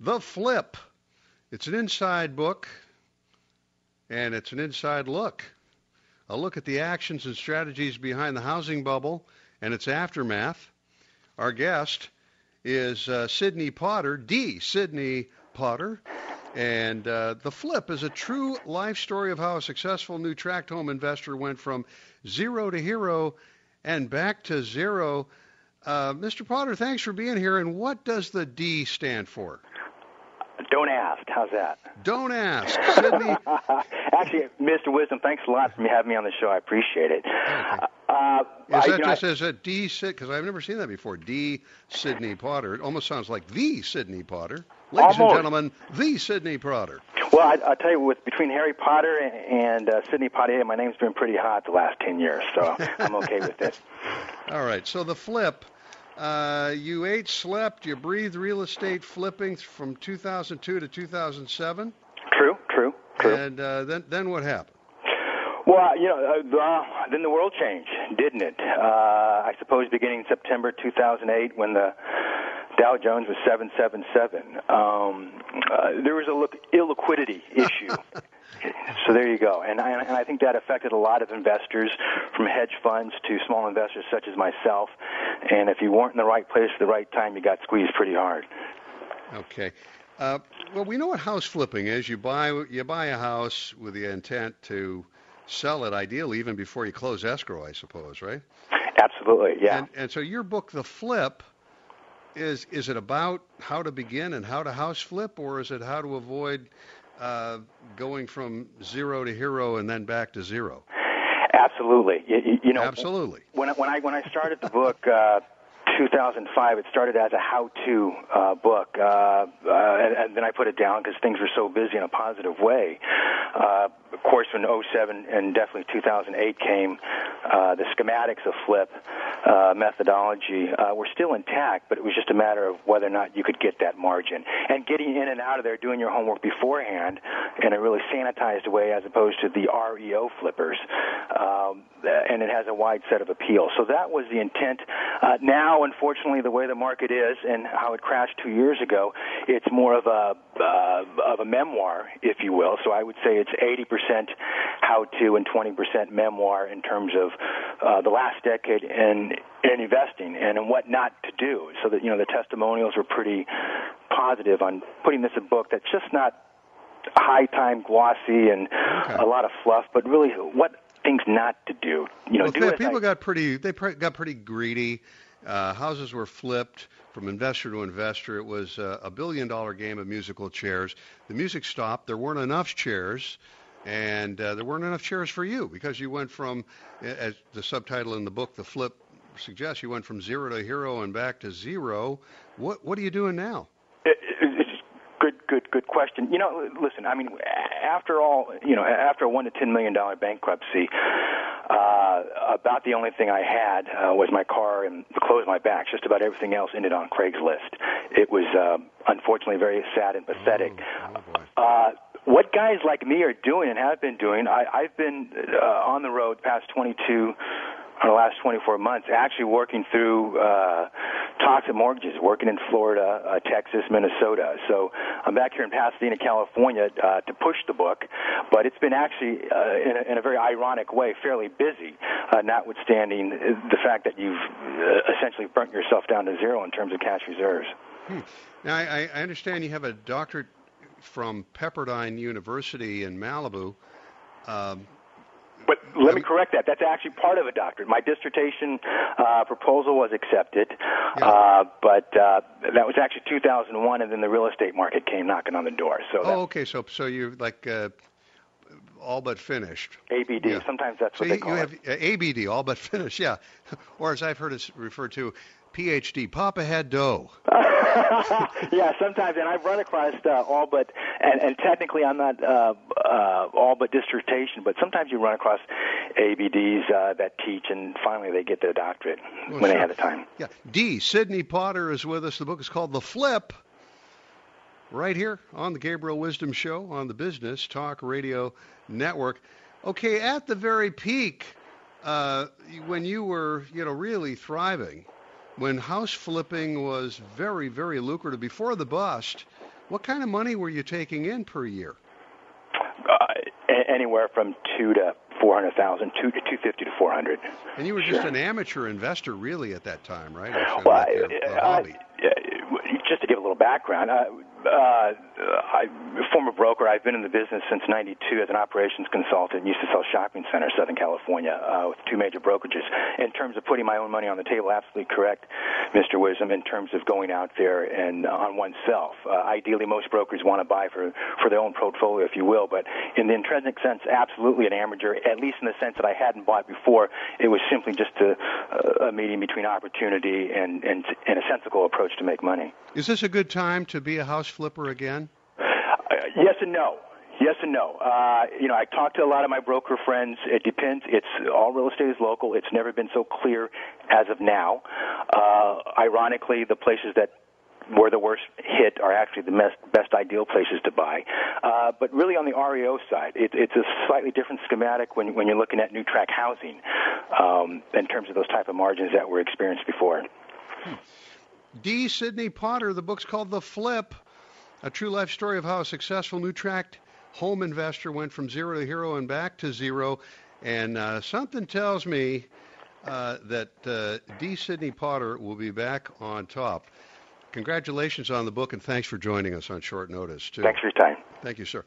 The Flip. It's an inside book, and it's an inside look. A look at the actions and strategies behind the housing bubble and its aftermath. Our guest is Sidney Potter, D. Sidney Potter. And The Flip is a true life story of how a successful new tract home investor went from zero to hero and back to zero. Mr. Potter, thanks for being here. And what does the D stand for? Don't ask. How's that? Don't ask. Sidney? Actually, Mr. Wisdom, thanks a lot for having me on the show. I appreciate it. Okay. Is that D, because I've never seen that before, D. Sidney Potter. It almost sounds like the Sidney Potter. Ladies and gentlemen, the Sidney Potter. Well, I'll tell you, between Harry Potter and Sidney Potter, my name's been pretty hot the last 10 years, so I'm okay with it. All right, so The Flip. You ate, slept, you breathed real estate flipping from 2002 to 2007? True. And then what happened? Well, then the world changed, didn't it? I suppose beginning September 2008 when the Dow Jones was 777. There was a illiquidity issue. So there you go. And I think that affected a lot of investors, from hedge funds to small investors such as myself. And if you weren't in the right place at the right time, you got squeezed pretty hard. Okay. Well, we know what house flipping is. You buy a house with the intent to sell it, ideally even before you close escrow, I suppose, right? Absolutely, yeah. And so your book, The Flip, is it about how to begin and how to house flip, or is it how to avoid going from zero to hero and then back to zero? Absolutely. Absolutely. When I started the book, 2005, it started as a how-to book, and then I put it down because things were so busy in a positive way. Of course, when 2007 and definitely 2008 came, the schematics of flip methodology were still intact, but it was just a matter of whether or not you could get that margin. And getting in and out of there, doing your homework beforehand in a really sanitized way as opposed to the REO flippers. And it has a wide set of appeal. So that was the intent. Now, unfortunately, the way the market is and how it crashed 2 years ago, it's more of a memoir, if you will. So I would say it's 80% how-to and 20% memoir in terms of the last decade in investing and in what not to do. So that, the testimonials were pretty positive on putting this in a book that's just not high-time glossy and a lot of fluff, but really what things not to do. People got pretty greedy. Houses were flipped from investor to investor. It was a billion-dollar game of musical chairs. The music stopped. There weren't enough chairs, and there weren't enough chairs for you because you went from, as the subtitle in the book, The Flip suggests, you went from zero to hero and back to zero. What are you doing now? Good question. Listen, I mean, after a $1 to $10 million bankruptcy, about the only thing I had was my car and the clothes on my back. Just about everything else ended on Craigslist. It was unfortunately very sad and pathetic. What guys like me are doing and have been doing, I've been on the road the past 22 or the last 24 months, actually working through talks at mortgages, working in Florida, Texas, Minnesota. So I'm back here in Pasadena, California, to push the book, but it's been actually, in a very ironic way, fairly busy, notwithstanding the fact that you've essentially burnt yourself down to zero in terms of cash reserves. Now, I understand you have a doctorate from Pepperdine University in Malibu. But let me correct that. That's actually part of a doctorate. My dissertation proposal was accepted, but that was actually 2001, and then the real estate market came knocking on the door. So you're like all but finished. ABD. Yeah. Sometimes that's what they call it. You have ABD, all but finished, yeah. Or as I've heard it referred to, PhD, Papa had dough. Yeah, sometimes, and I've run across all but, and technically I'm not all but dissertation, but sometimes you run across ABDs that teach, and finally they get their doctorate when they have the time. Yeah, D. Sidney Potter is with us. The book is called The Flip, right here on the Gabriel Wisdom Show on the Business Talk Radio Network. Okay, at the very peak, when you were, really thriving, when house flipping was very, very lucrative before the bust, What kind of money were you taking in per year? Anywhere from $200,000 to $400,000, $250,000 to $400,000. And you were just an amateur investor, really, at that time, right? Well, a hobby. Just to give a little background, I'm a former broker. I've been in the business since '92 as an operations consultant. Used to sell shopping centers, Southern California, with two major brokerages. In terms of putting my own money on the table, absolutely correct, Mr. Wisdom. In terms of going out there and on oneself, ideally, most brokers want to buy for their own portfolio, if you will. But in the intrinsic sense, absolutely an amateur. At least in the sense that I hadn't bought before. It was simply just a meeting between opportunity and a sensible approach to make money. Is this a good time to be a house flipper again? Yes and no. Yes and no. I talked to a lot of my broker friends. It depends. It's all real estate is local. It's never been so clear as of now. Ironically, the places that were the worst hit are actually the best ideal places to buy. But really on the REO side, it's a slightly different schematic when you're looking at new tract housing in terms of those type of margins that were experienced before. D. Sidney Potter, the book's called The Flip, a true life story of how a successful new tract home investor went from zero to hero and back to zero. And something tells me that D. Sidney Potter will be back on top. Congratulations on the book, and thanks for joining us on short notice, too. Thanks for your time. Thank you, sir.